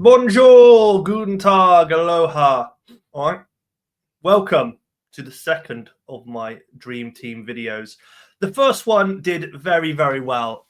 Bonjour, guten tag, aloha. All right, welcome to the second of my Dream Team videos. The first one did very, very well.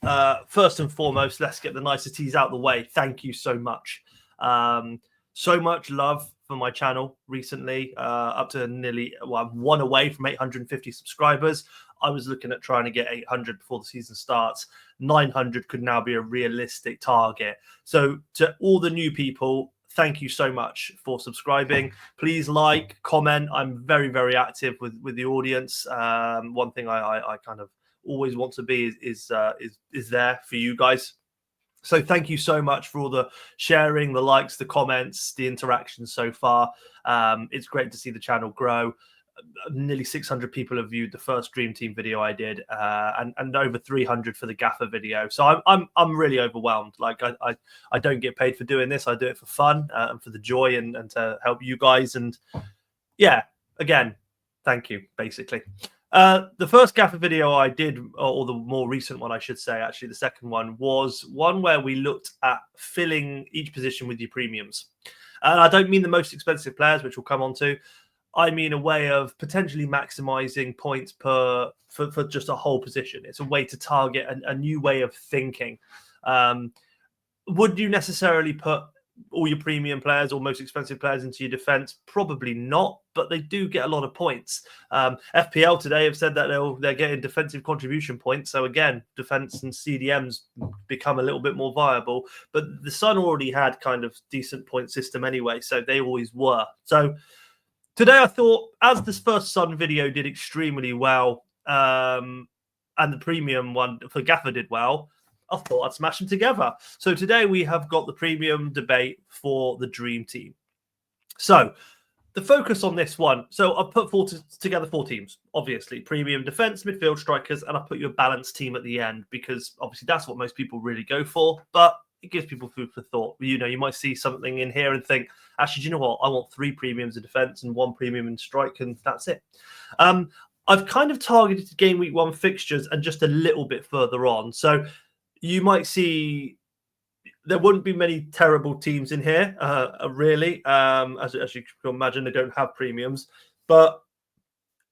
First and foremost, let's get the niceties out of the way. Thank you so much. So much love for my channel recently, up to nearly, well, I'm one away from 850 subscribers. I was looking at trying to get 800 before the season starts. 900 could now be a realistic target. So to all the new people, thank you so much for subscribing. Please like, comment. I'm very, very active with the audience. One thing I kind of always want to be is there for you guys. So thank you so much for all the sharing, the likes, the comments, the interactions so far. It's great to see the channel grow. Nearly 600 people have viewed the first Dream Team video I did, and over 300 for the Gaffer video. So I'm really overwhelmed. Like I don't get paid for doing this. I do it for fun and for the joy and to help you guys. And yeah, again, thank you. Basically, the first Gaffer video I did, or the more recent one, I should say, actually the second one was one where we looked at filling each position with your premiums. And I don't mean the most expensive players, which we'll come on to. I mean a way of potentially maximizing points for just a whole position. It's a way to target a new way of thinking. Would you necessarily put all your premium players or most expensive players into your defense? Probably not, but they do get a lot of points. FPL today have said that they're getting defensive contribution points. So again, defense and CDMs become a little bit more viable. But the Sun already had kind of decent point system anyway, so they always were. So today, I thought, as this first Sun video did extremely well, and the premium one for Gaffer did well, I thought I'd smash them together. So today we have got the premium debate for the Dream Team. So the focus on this one, so I've put together four teams, obviously. Premium defense, midfield, strikers, and I put you a balanced team at the end because obviously that's what most people really go for. But it gives people food for thought. You know, you might see something in here and think, actually, do you know what? I want 3 premiums in defense and 1 premium in strike, and that's it. I've kind of targeted game week 1 fixtures and just a little bit further on. So you might see there wouldn't be many terrible teams in here, really. As you can imagine, they don't have premiums. But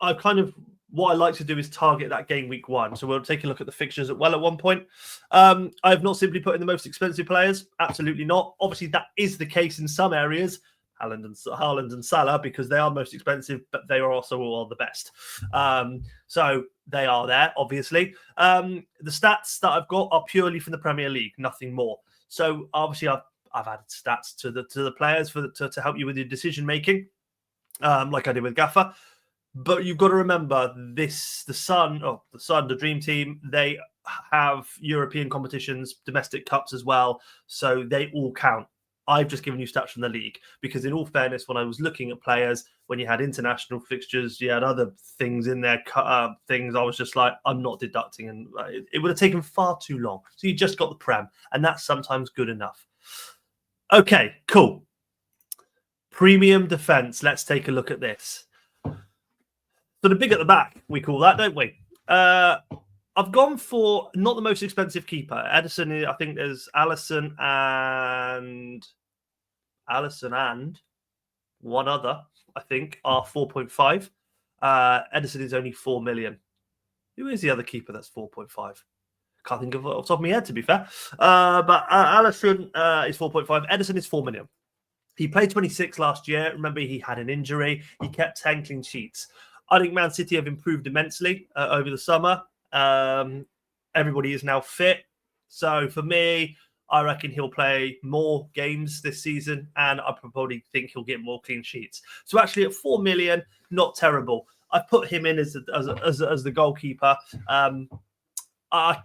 I've kind of, what I like to do is target that game week 1. So we'll take a look at the fixtures at one point. I have not simply put in the most expensive players. Absolutely not. Obviously, that is the case in some areas. Haaland and Salah, because they are most expensive, but they are also all the best. So they are there, obviously. The stats that I've got are purely from the Premier League, nothing more. So obviously, I've added stats to the players to help you with your decision making, like I did with Gaffer. But you've got to remember this: the Sun, the Dream Team, they have European competitions, domestic cups as well, so they all count. I've just given you stats from the league because, in all fairness, when I was looking at players, when you had international fixtures, you had other things in there, things. I was just like, I'm not deducting, and it would have taken far too long. So you just got the Prem, and that's sometimes good enough. Okay, cool. Premium defense. Let's take a look at this. So the big at the back, we call that, don't we? I've gone for not the most expensive keeper. Edison, I think there's Allison and one other, I think, are 4.5. Edison is only 4 million. Who is the other keeper that's 4.5? Can't think of it off the top of my head, to be fair. But Allison is 4.5. Edison is 4 million. He played 26 last year. Remember, he had an injury. He kept 10 clean sheets. I think Man City have improved immensely over the summer. Everybody is now fit. So for me, I reckon he'll play more games this season, and I probably think he'll get more clean sheets. So actually at 4 million, not terrible. I put him in as the goalkeeper. I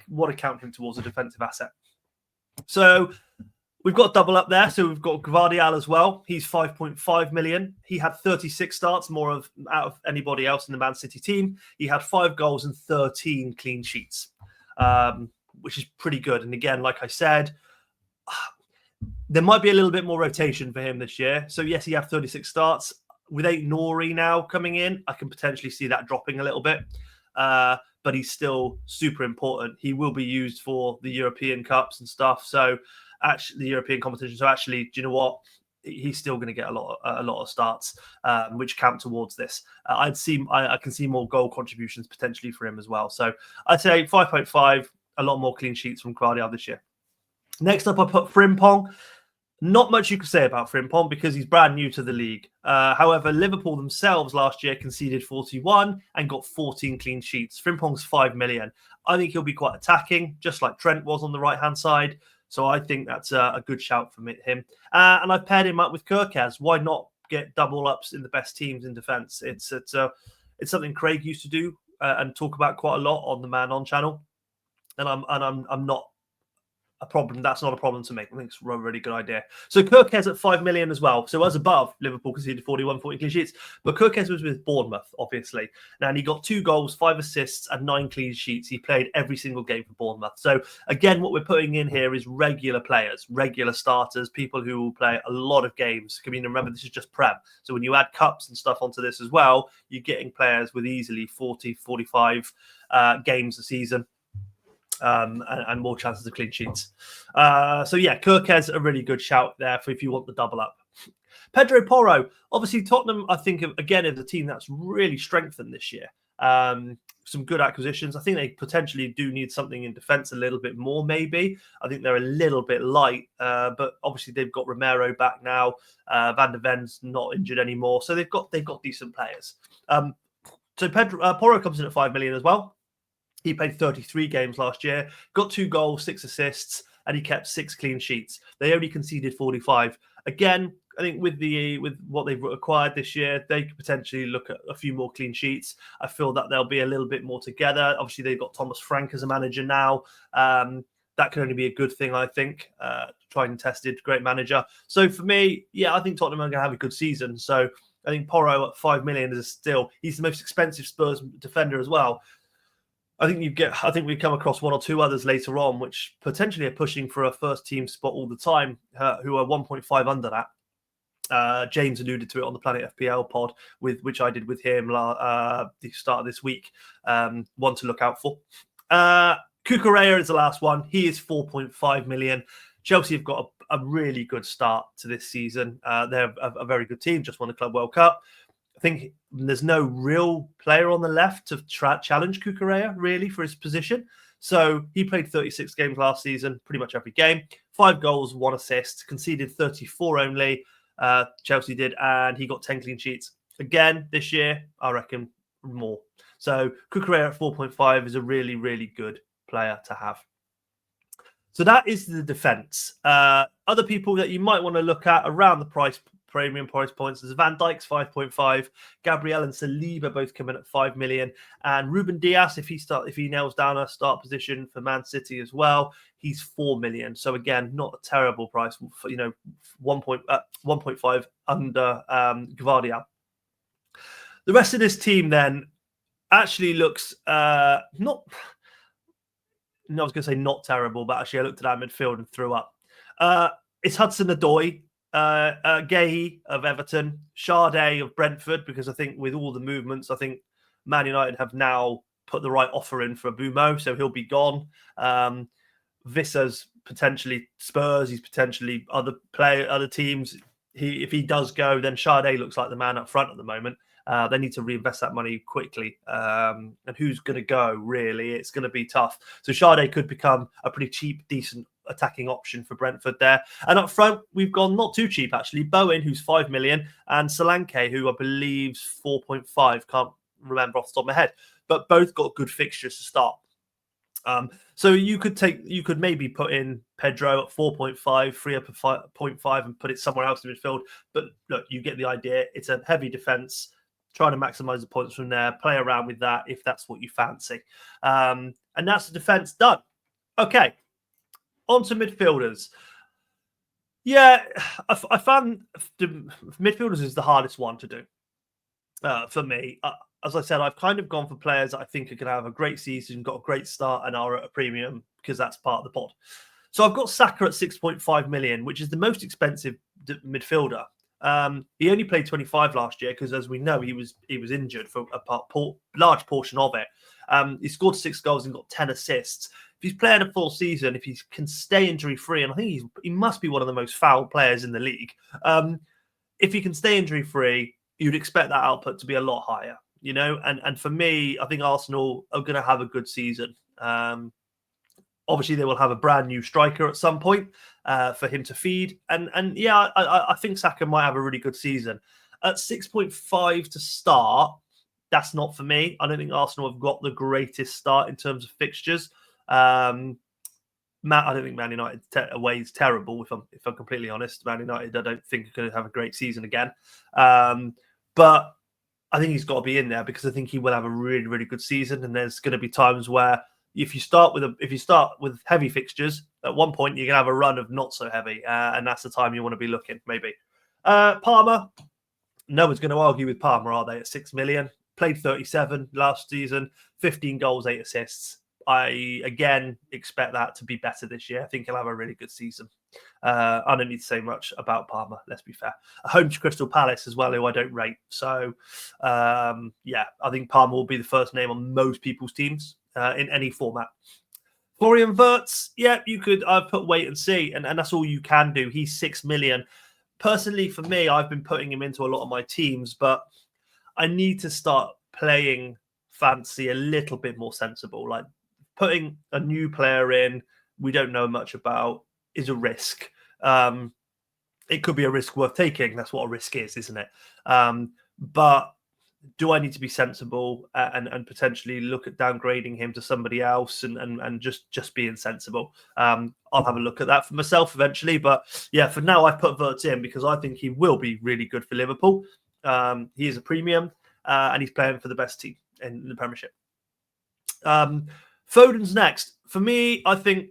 want to count him towards a defensive asset. So we've got double up there. So we've got Gvardiol as well. He's 5.5 million. He had 36 starts, out of anybody else in the Man City team. He had 5 goals and 13 clean sheets, which is pretty good. And again, like I said, there might be a little bit more rotation for him this year. So yes, he had 36 starts. With 8 Nori now coming in, I can potentially see that dropping a little bit. But he's still super important. He will be used for the European Cups and stuff. So actually the European competition. So actually, do you know what? He's still going to get a lot of starts, which count towards this. I can see more goal contributions potentially for him as well. So I'd say 5.5, a lot more clean sheets from Gvardiol this year. Next up, I put Frimpong. Not much you could say about Frimpong because he's brand new to the league. However, Liverpool themselves last year conceded 41 and got 14 clean sheets. Frimpong's 5 million. I think he'll be quite attacking, just like Trent was on the right-hand side. So I think that's a good shout for him. And I've paired him up with Kirkaz. Why not get double ups in the best teams in defence? It's something Craig used to do and talk about quite a lot on the Man On channel. And I'm not a problem. That's not a problem to make. I think it's a really good idea. So Kirkez at 5 million as well. So as above, Liverpool conceded 41, 40 clean sheets. But Kirkez was with Bournemouth, obviously. And he got 2 goals, 5 assists, and 9 clean sheets. He played every single game for Bournemouth. So again, what we're putting in here is regular players, regular starters, people who will play a lot of games. I mean, remember, this is just Prem. So when you add cups and stuff onto this as well, you're getting players with easily 40, 45 games a season. And more chances of clean sheets. So yeah, Kirkez a really good shout there for if you want the double up. Pedro Porro, obviously Tottenham, I think again is a team that's really strengthened this year. Some good acquisitions. I think they potentially do need something in defence a little bit more. Maybe I think they're a little bit light, but obviously they've got Romero back now. Van der Ven's not injured anymore, so they've got decent players. So Pedro Porro comes in at 5 million as well. He played 33 games last year, got 2 goals, 6 assists, and he kept 6 clean sheets. They only conceded 45. Again, I think with what they've acquired this year, they could potentially look at a few more clean sheets. I feel that they'll be a little bit more together. Obviously, they've got Thomas Frank as a manager now. That can only be a good thing, I think. Tried and tested, great manager. So for me, yeah, I think Tottenham are going to have a good season. So I think Porro at 5 million is still, he's the most expensive Spurs defender as well. I think we come across 1 or 2 others later on, which potentially are pushing for a first team spot all the time, who are 1.5 under that. James alluded to it on the Planet FPL pod, which I did with him the start of this week. One to look out for. Cucurella is the last one. He is 4.5 million. Chelsea have got a really good start to this season. They're a very good team, just won the Club World Cup. I think there's no real player on the left to challenge Cucurella, really, for his position. So he played 36 games last season, pretty much every game. 5 goals, 1 assist, conceded 34 only, Chelsea did, and he got 10 clean sheets. Again, this year, I reckon more. So Cucurella at 4.5 is a really, really good player to have. So that is the defence. Other people that you might want to look at around the premium price points is Van Dijk's 5.5, Gabriel and Saliba both come in at 5 million, and Ruben Dias, if he nails down a start position for Man City as well, he's 4 million. So again, not a terrible price, 1.5 under Gvardiol. The rest of this team then actually looks I was going to say not terrible, but actually I looked at that midfield and threw up. It's Hudson-Odoi, Guéhi of Everton, Sade of Brentford, because I think with all the movements, I think Man United have now put the right offer in for Bumo, so he'll be gone. Vissa's potentially Spurs, he's potentially other teams. If he does go, then Sade looks like the man up front at the moment. They need to reinvest that money quickly. And who's going to go, really? It's going to be tough. So Sade could become a pretty cheap, decent attacking option for Brentford there. And up front, we've gone not too cheap, actually. Bowen, who's 5 million, and Solanke, who I believe is 4.5. Can't remember off the top of my head. But both got good fixtures to start. So you could maybe put in Pedro at 4.5, free up at 5.5 and put it somewhere else in midfield. But look, you get the idea. It's a heavy defence. Trying to maximise the points from there. Play around with that if that's what you fancy. And that's the defence done. Okay, on to midfielders. Yeah, I found the midfielders is the hardest one to do for me. As I said, I've kind of gone for players that I think are going to have a great season, got a great start, and are at a premium because that's part of the pod. So I've got Saka at 6.5 million, which is the most expensive midfielder. He only played 25 last year because, as we know, he was injured for a large portion of it. He scored 6 goals and got 10 assists. if he's playing a full season, if he can stay injury-free, and I think he must be one of the most foul players in the league. If he can stay injury-free, you'd expect that output to be a lot higher, And for me, I think Arsenal are going to have a good season. Obviously, they will have a brand new striker at some point for him to feed. And yeah, I think Saka might have a really good season. At 6.5 to start, that's not for me. I don't think Arsenal have got the greatest start in terms of fixtures. I don't think Man United away is terrible, if I'm completely honest. Man United, I don't think are going to have a great season again. But I think he's got to be in there because I think he will have a really, really good season. And there's going to be times where if you start with heavy fixtures, at one point you're going to have a run of not so heavy, and that's the time you want to be looking. Maybe Palmer. No one's going to argue with Palmer, are they? At 6 million, played 37 last season, 15 goals, 8 assists. I again expect that to be better this year. I think he'll have a really good season. I don't need to say much about Palmer, let's be fair. Home to Crystal Palace as well, who I don't rate. So, yeah, I think Palmer will be the first name on most people's teams in any format. Florian Wirtz, yeah, I've put wait and see, and that's all you can do. He's 6 million. Personally, for me, I've been putting him into a lot of my teams, but I need to start playing fantasy a little bit more sensible. Like putting a new player in we don't know much about is a risk. It could be a risk worth taking. That's what a risk is, isn't it? But do I need to be sensible and potentially look at downgrading him to somebody else and just being sensible? I'll have a look at that for myself eventually. But yeah, for now, I've put Wirtz in because I think he will be really good for Liverpool. He is a premium and he's playing for the best team in the Premiership. Foden's next. For me, I think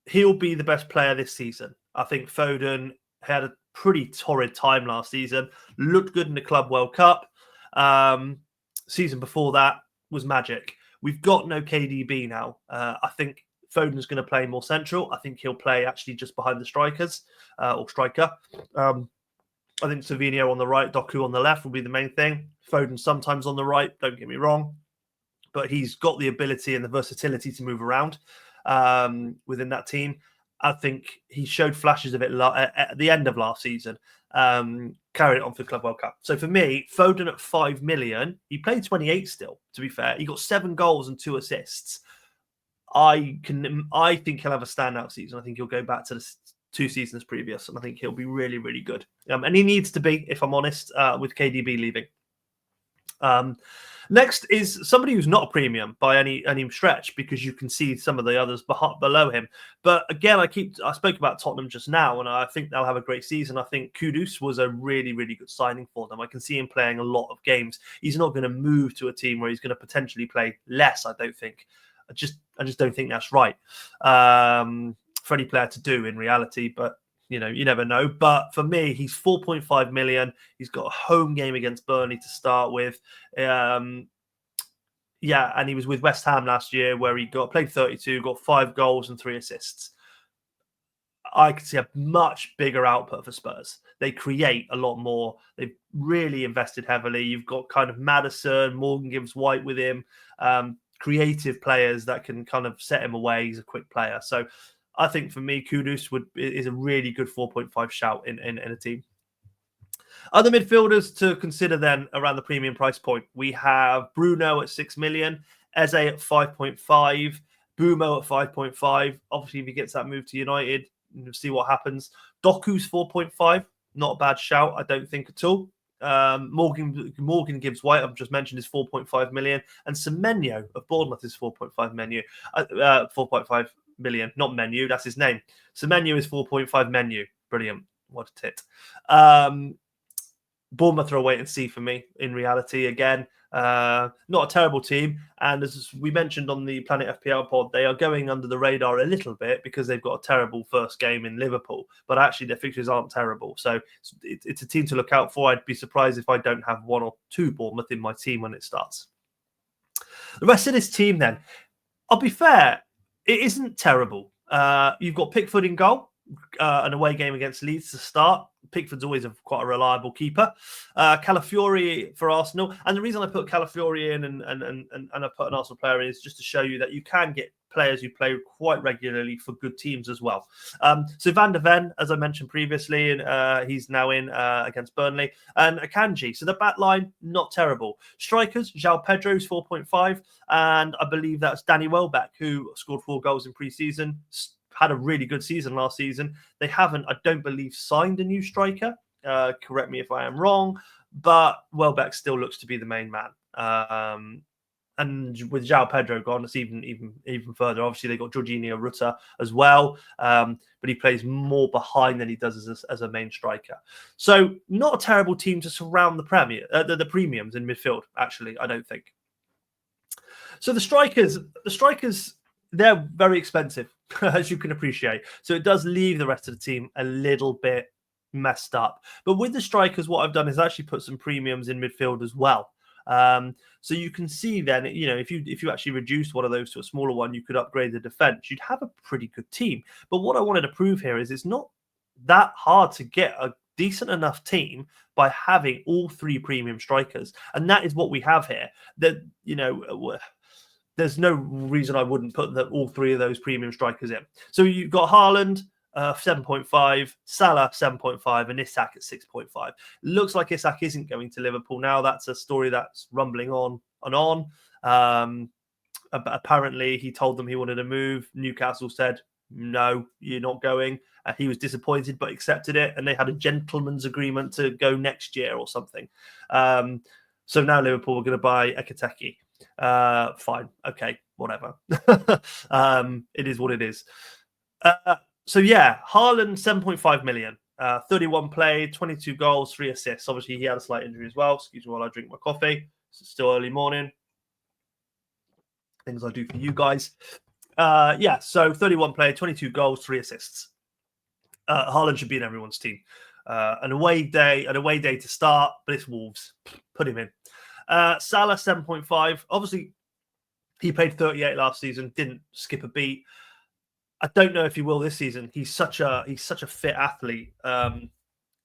he'll be the best player this season. I think Foden had a pretty torrid time last season, looked good in the Club World Cup. Season before that was magic. We've got no KDB now. I think Foden's going to play more central. I think he'll play actually just behind the strikers or striker. I think Savinho on the right, Doku on the left will be the main thing. Foden sometimes on the right, don't get me wrong. But he's got the ability and the versatility to move around within that team. I think he showed flashes of it at the end of last season. Carried it on for the Club World Cup. So for me, Foden at 5 million, he played 28 still, to be fair. He got 7 goals and 2 assists. I think he'll have a standout season. I think he'll go back to the 2 seasons previous, and I think he'll be really, really good. And he needs to be, if I'm honest, with KDB leaving. Next is somebody who's not a premium by any stretch, because you can see some of the others below him. But again, I spoke about Tottenham just now, and I think they'll have a great season. I think Kudus was a really, really good signing for them. I can see him playing a lot of games. He's not going to move to a team where he's going to potentially play less, I don't think. I just don't think that's right for any player to do in reality. But you never know. But for me, he's 4.5 million. He's got a home game against Burnley to start with. And he was with West Ham last year where he played 32, got 5 goals and 3 assists. I could see a much bigger output for Spurs. They create a lot more. They've really invested heavily. You've got kind of Maddison, Morgan Gibbs-White with him, creative players that can kind of set him away. He's a quick player. So I think for me, Kudus is a really good 4.5 shout in a team. Other midfielders to consider then around the premium price point. We have Bruno at 6 million, Eze at 5.5, Bumo at 5.5. Obviously, if he gets that move to United, we'll see what happens. Doku's 4.5, not a bad shout, I don't think at all. Morgan Gibbs-White, I've just mentioned, is 4.5 million. And Semenyo of Bournemouth is 4.5 million, not menu, that's his name. Semenyo is 4.5 menu. Brilliant. What a tit. Bournemouth are a wait and see for me in reality again. Not a terrible team. And as we mentioned on the Planet FPL pod, they are going under the radar a little bit because they've got a terrible first game in Liverpool. But actually their fixtures aren't terrible. So it's a team to look out for. I'd be surprised if I don't have 1 or 2 Bournemouth in my team when it starts. The rest of this team then, I'll be fair, it isn't terrible. You've got Pickford in goal, an away game against Leeds to start. Pickford's always quite a reliable keeper. Calafiori for Arsenal. And the reason I put Calafiori in and I put an Arsenal player in is just to show you that you can get players who play quite regularly for good teams as well. So Van der Ven, as I mentioned previously, and he's now in against Burnley, and Akanji. So the back line, not terrible. Strikers, João Pedro's 4.5, and I believe that's Danny Welbeck, who scored 4 goals in pre-season, had a really good season last season. They haven't, I don't believe, signed a new striker. Correct me if I am wrong, but Welbeck still looks to be the main man. And with João Pedro gone, it's even further. Obviously, they got Jorginho Rutter as well, but he plays more behind than he does as a main striker. So not a terrible team to surround the premiums in midfield. Actually, I don't think. So the strikers, they're very expensive, as you can appreciate. So it does leave the rest of the team a little bit messed up. But with the strikers, what I've done is actually put some premiums in midfield as well. So you can see then, if you actually reduce one of those to a smaller one, you could upgrade the defense. You'd have a pretty good team. But what I wanted to prove here is it's not that hard to get a decent enough team by having all 3 premium strikers, and that is what we have here. That there's no reason I wouldn't put all 3 of those premium strikers in. So you've got Haaland, 7.5, Salah 7.5, and Isak at 6.5. Looks like Isak isn't going to Liverpool now. That's a story that's rumbling on and on. Apparently, he told them he wanted to move. Newcastle said, no, you're not going. He was disappointed but accepted it, and they had a gentleman's agreement to go next year or something. So now Liverpool are going to buy Ekiteke. Fine, okay, whatever. It is what it is. So yeah, Haaland 7.5 million, 31 played, 22 goals, 3 assists. Obviously, he had a slight injury as well. Excuse me while I drink my coffee. It's still early morning. Things I do for you guys. So 31 played, 22 goals, 3 assists. Haaland should be in everyone's team. An away day to start, but it's Wolves. Put him in. Salah 7.5. Obviously, he played 38 last season. Didn't skip a beat. I don't know if he will this season. He's such a fit athlete.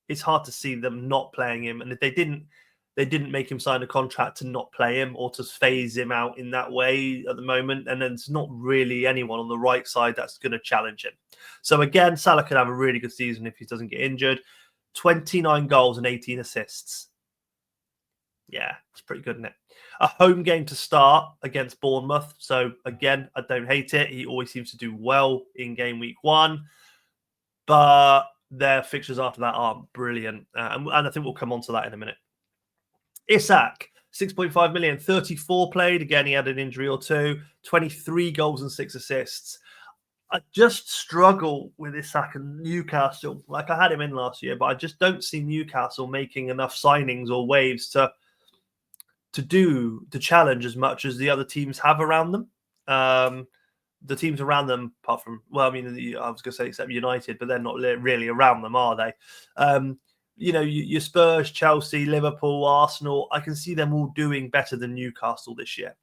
It's hard to see them not playing him. And if they didn't make him sign a contract to not play him or to phase him out in that way at the moment. And then there's not really anyone on the right side that's going to challenge him. So again, Salah could have a really good season if he doesn't get injured. 29 goals and 18 assists. Yeah, it's pretty good, isn't it? A home game to start against Bournemouth. So again, I don't hate it. He always seems to do well in game week 1. But their fixtures after that aren't brilliant. And I think we'll come on to that in a minute. Isak, 6.5 million, 34 played. Again, he had an injury or 2. 23 goals and 6 assists. I just struggle with Isak and Newcastle. Like, I had him in last year, but I just don't see Newcastle making enough signings or waves to do the challenge as much as the other teams have around them. The teams around them, apart from, I was going to say except United, but they're not really around them, are they? Your Spurs, Chelsea, Liverpool, Arsenal, I can see them all doing better than Newcastle this year.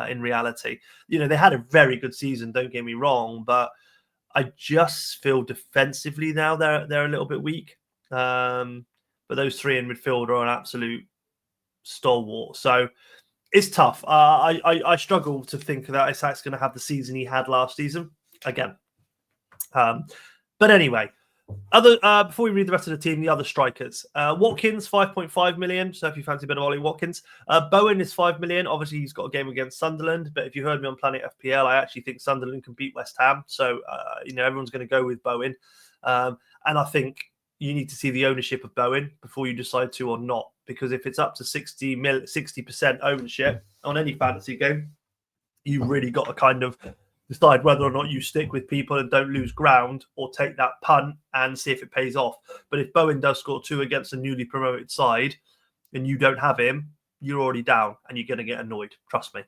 In reality, they had a very good season. Don't get me wrong, but I just feel defensively now they're a little bit weak. But those 3 in midfield are an absolute stalwart. So it's tough. I struggle to think that Isak's going to have the season he had last season again. But anyway. Before we read the rest of the team, the other strikers. Watkins, 5.5 million. So if you fancy a bit of Ollie Watkins. Bowen is 5 million. Obviously, he's got a game against Sunderland. But if you heard me on Planet FPL, I actually think Sunderland can beat West Ham. So, everyone's going to go with Bowen. And I think you need to see the ownership of Bowen before you decide to or not. Because if it's up to 60% ownership on any fantasy game, you've really got to kind of decide whether or not you stick with people and don't lose ground or take that punt and see if it pays off. But if Bowen does score 2 against a newly promoted side and you don't have him, you're already down and you're going to get annoyed. Trust me.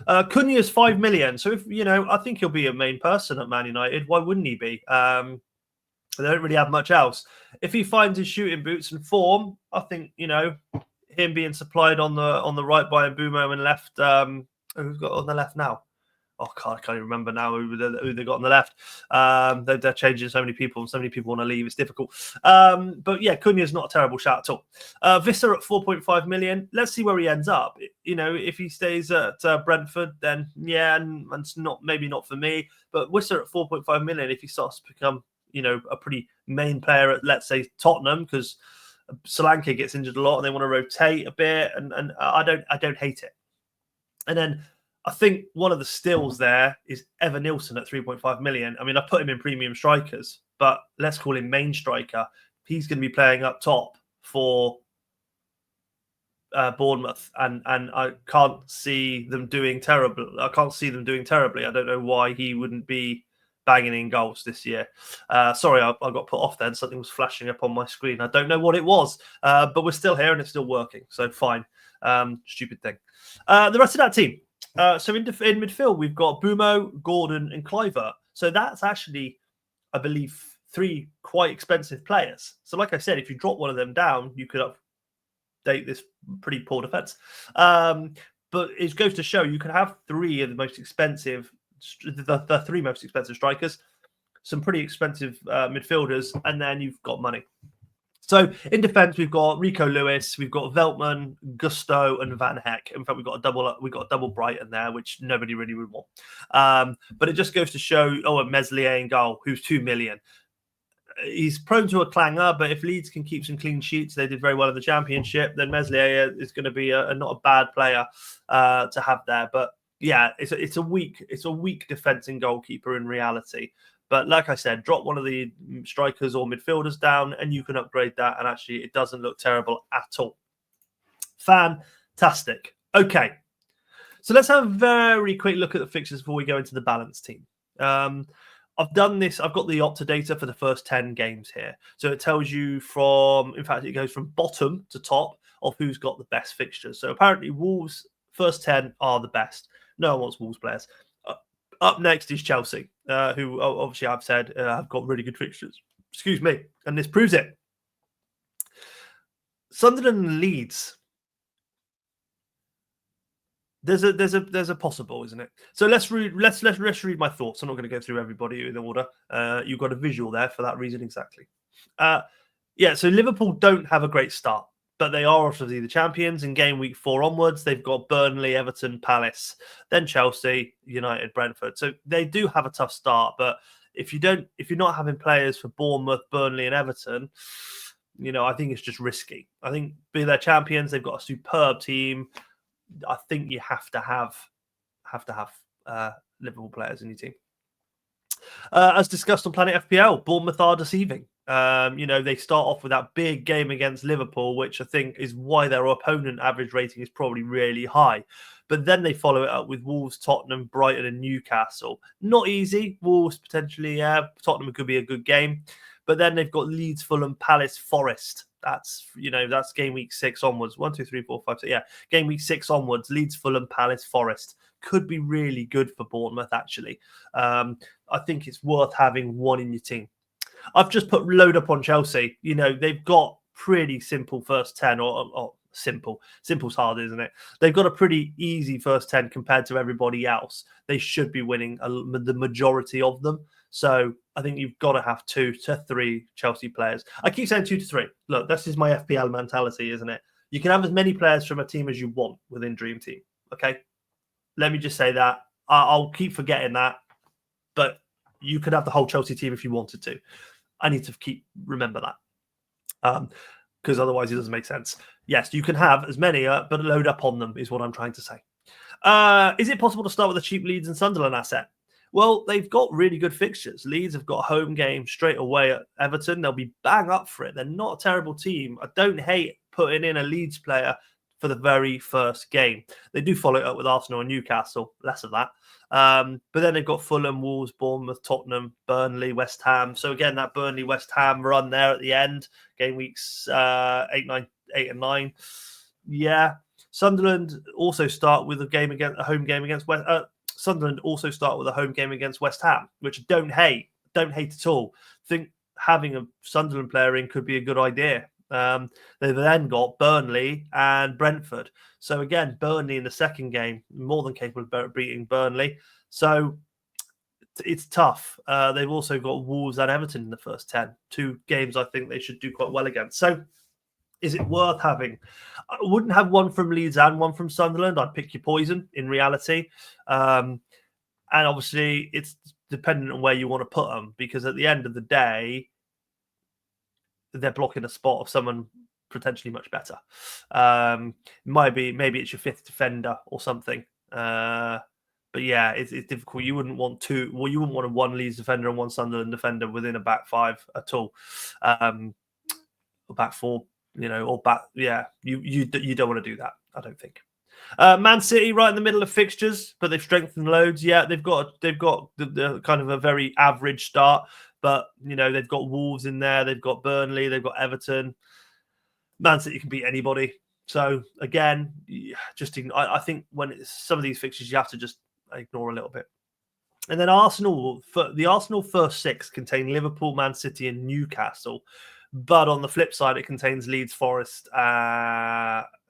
Cunha's 5 million. So, I think he'll be a main person at Man United. Why wouldn't he be? They don't really have much else. If he finds his shooting boots and form, I think, him being supplied on the right by Mbumo and left. Who's got on the left now? Oh God, I can't even remember now who they got on the left. They're changing so many people, and so many people want to leave. It's difficult. But yeah, Cunha's not a terrible shout at all. Visser at 4.5 million. Let's see where he ends up. You know, if he stays at Brentford, then yeah, and it's maybe not for me. But Visser at 4.5 million, if he starts to become, you know, a pretty main player at, let's say, Tottenham, because Solanke gets injured a lot and they want to rotate a bit, and I don't hate it. And then I think one of the stills there is Evan Nilsson at 3.5 million. I mean, I put him in premium strikers, but let's call him main striker. He's going to be playing up top for Bournemouth, and I can't see them doing terribly. I don't know why he wouldn't be banging in goals this year. Sorry, I got put off then. Something was flashing up on my screen. I don't know what it was, but we're still here and it's still working. So fine. Stupid thing. The rest of that team. So in midfield, we've got Bumo, Gordon, and Kluivert. So that's actually, I believe, 3 quite expensive players. So like I said, if you drop one of them down, you could update this pretty poor defense. But it goes to show you can have 3 of the most expensive, the 3 most expensive strikers, some pretty expensive midfielders, and then you've got money. So in defence, we've got Rico Lewis, we've got Veltman, Gusto, and Van Heck. In fact, we've got a double Brighton there, which nobody really would want. But it just goes to show, and Meslier in goal, who's 2 million. He's prone to a clanger, but if Leeds can keep some clean sheets, they did very well in the Championship, then Meslier is going to be not a bad player to have there. But yeah, it's a weak defence and goalkeeper in reality. But like I said, drop one of the strikers or midfielders down and you can upgrade that. And actually, it doesn't look terrible at all. Fantastic. Okay. So let's have a very quick look at the fixtures before we go into the balance team. I've done this. I've got the Opta data for the first 10 games here. So it tells you it goes from bottom to top of who's got the best fixtures. So apparently Wolves' first 10 are the best. No one wants Wolves players. Up next is Chelsea, who obviously I've said have got really good fixtures. Excuse me, and this proves it. Sunderland and Leeds. There's a possible, isn't it? So let's read my thoughts. I'm not going to go through everybody in order. You've got a visual there for that reason exactly. So Liverpool don't have a great start, but they are obviously the champions. In game week 4 onwards, they've got Burnley, Everton, Palace, then Chelsea, United, Brentford. So they do have a tough start. But if you're not having players for Bournemouth, Burnley, and Everton, I think it's just risky. I think being their champions, they've got a superb team. I think you have to have Liverpool players in your team. As discussed on Planet FPL, Bournemouth are deceiving. They start off with that big game against Liverpool, which I think is why their opponent average rating is probably really high. But then they follow it up with Wolves, Tottenham, Brighton, and Newcastle. Not easy. Wolves potentially, yeah. Tottenham could be a good game. But then they've got Leeds, Fulham, Palace, Forest. That's game week 6 onwards. 1, 2, 3, 4, 5, 6. Yeah, game week 6 onwards. Leeds, Fulham, Palace, Forest. Could be really good for Bournemouth, actually. I think it's worth having one in your team. I've just put load up on Chelsea. They've got pretty simple first 10 or simple. Simple's hard, isn't it? They've got a pretty easy first 10 compared to everybody else. They should be winning the majority of them. So I think you've got to have 2 to 3 Chelsea players. I keep saying 2 to 3. Look, this is my FPL mentality, isn't it? You can have as many players from a team as you want within Dream Team. Okay? Let me just say that. I'll keep forgetting that. But you could have the whole Chelsea team if you wanted to. I need to remember that. Because otherwise it doesn't make sense. Yes, you can have as many, but load up on them is what I'm trying to say. Is it possible to start with a cheap Leeds and Sunderland asset? Well, they've got really good fixtures. Leeds have got a home game straight away at Everton. They'll be bang up for it. They're not a terrible team. I don't hate putting in a Leeds player for the very first game. They do follow it up with Arsenal and Newcastle. Less of that. But then they've got Fulham, Wolves, Bournemouth, Tottenham, Burnley, West Ham. So again, that Burnley-West Ham run there at the end. Game weeks 8 and 9. Yeah. Sunderland also start with a home game against West Sunderland also start with a home game against West Ham, which I don't hate at all. I think having a Sunderland player in could be a good idea. They've then got Burnley and Brentford. So again, Burnley in the second game, more than capable of beating Burnley. So it's tough. They've also got Wolves and Everton in the first 10. 2 games I think they should do quite well against. So is it worth having? I wouldn't have one from Leeds and one from Sunderland. I'd pick your poison in reality. And obviously, it's dependent on where you want to put them, because at the end of the day, they're blocking a spot of someone potentially much better. Maybe it's your 5th defender or something. But yeah, it's difficult. You wouldn't want two. Well, you wouldn't want a 1 Leeds defender and 1 Sunderland defender within a back 5 at all. Or back 4, or back. Yeah, you don't want to do that. I don't think. Man City right in the middle of fixtures, but they've strengthened loads. Yeah, they've got the kind of a very average start, but they've got Wolves in there, they've got Burnley, they've got Everton. Man City can beat anybody. So again, I think when it's some of these fixtures, you have to just ignore a little bit. And then the Arsenal first 6 contain Liverpool, Man City, and Newcastle. But on the flip side, it contains Leeds, Forest.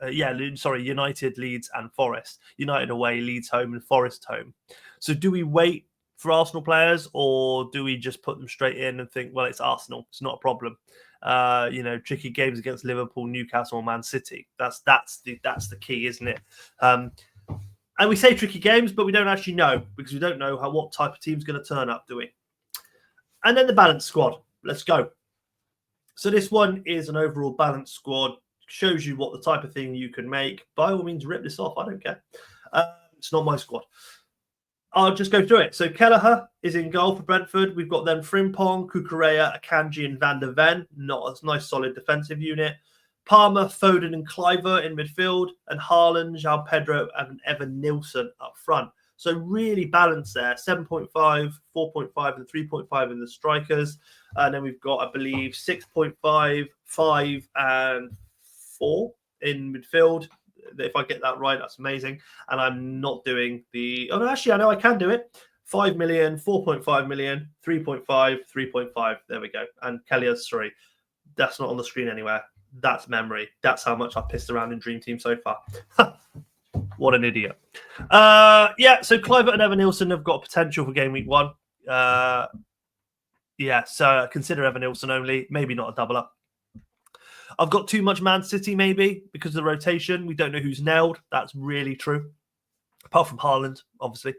United, Leeds, and Forest. United away, Leeds home, and Forest home. So do we wait for Arsenal players, or do we just put them straight in and think, well, it's Arsenal, it's not a problem? Tricky games against Liverpool, Newcastle, and Man City. That's the key, isn't it? And we say tricky games, but we don't actually know, because we don't know what type of team's going to turn up, do we? And then the balanced squad. Let's go. So this one is an overall balanced squad. Shows you what the type of thing you can make. By all means, rip this off. I don't care. It's not my squad. I'll just go through it. So Kelleher is in goal for Brentford. We've got then Frimpong, Kukureya, Akanji, and Van der Ven. Not a nice, solid defensive unit. Palmer, Foden, and Kluivert in midfield. And Haaland, João Pedro, and Evan Nilsson up front. So really balanced there. 7.5, 4.5, and 3.5 in the strikers. And then we've got, I believe, 6.5, 5, and 4 in midfield. If I get that right, that's amazing. And I'm not doing the... Oh, no, actually, I know I can do it. 5 million, 4.5 million, 3.5, 3.5. There we go. And Kelly's 3. That's not on the screen anywhere. That's memory. That's how much I've pissed around in Dream Team so far. What an idiot. So Kluivert and Evan Nilsson have got potential for game week 1. So consider Evan Nilsson only. Maybe not a double up. I've got too much Man City, maybe, because of the rotation. We don't know who's nailed. That's really true. Apart from Haaland, obviously.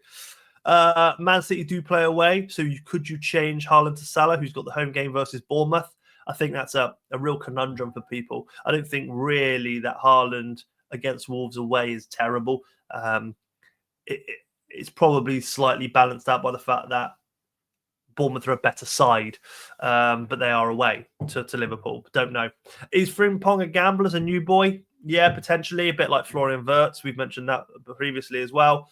Man City do play away. So could you change Haaland to Salah, who's got the home game versus Bournemouth? I think that's a real conundrum for people. I don't think really that Haaland against Wolves away is terrible. It's probably slightly balanced out by the fact that Bournemouth are a better side, but they are away to Liverpool. Don't know. Is Frimpong a gamble as a new boy? Yeah, potentially. A bit like Florian Wirtz. We've mentioned that previously as well.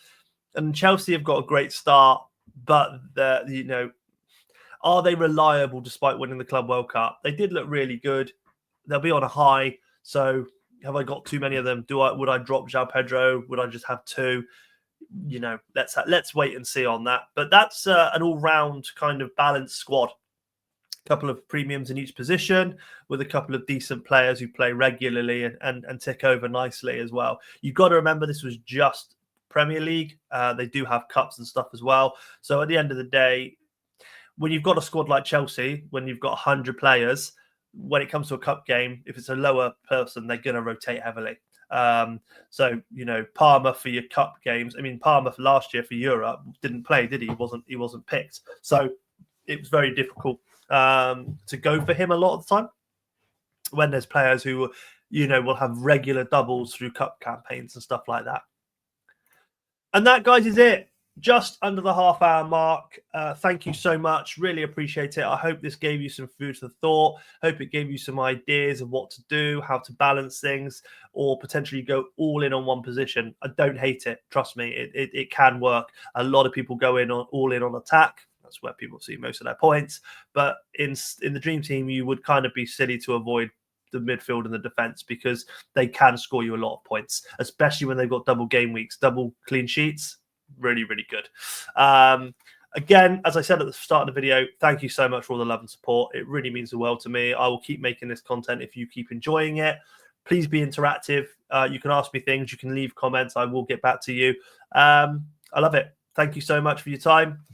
And Chelsea have got a great start, but are they reliable despite winning the Club World Cup? They did look really good. They'll be on a high. So have I got too many of them? Would I drop João Pedro? Would I just have 2? Let's wait and see on that. But that's an all-round kind of balanced squad. A couple of premiums in each position with a couple of decent players who play regularly and tick over nicely as well. You've got to remember this was just Premier League. They do have cups and stuff as well. So at the end of the day, when you've got a squad like Chelsea, when you've got 100 players, when it comes to a cup game, if it's a lower person, they're going to rotate heavily. Palmer for your cup games. I mean, Palmer for last year for Europe didn't play, did he? He wasn't picked. So it was very difficult to go for him a lot of the time when there's players who, will have regular doubles through cup campaigns and stuff like that. And that, guys, is it. Just under the half-hour mark. Thank you so much. Really appreciate it. I hope this gave you some food for thought. Hope it gave you some ideas of what to do, how to balance things, or potentially go all in on one position. I don't hate it. Trust me, it can work. A lot of people go all in on attack. That's where people see most of their points. But in the Dream Team, you would kind of be silly to avoid the midfield and the defense, because they can score you a lot of points, especially when they've got double game weeks, double clean sheets. Really, really good. Again, as I said at the start of the video, thank you so much for all the love and support. It really means the world to me. I will keep making this content if you keep enjoying it. Please be interactive. You can ask me things. You can leave comments. I will get back to you. I love it. Thank you so much for your time.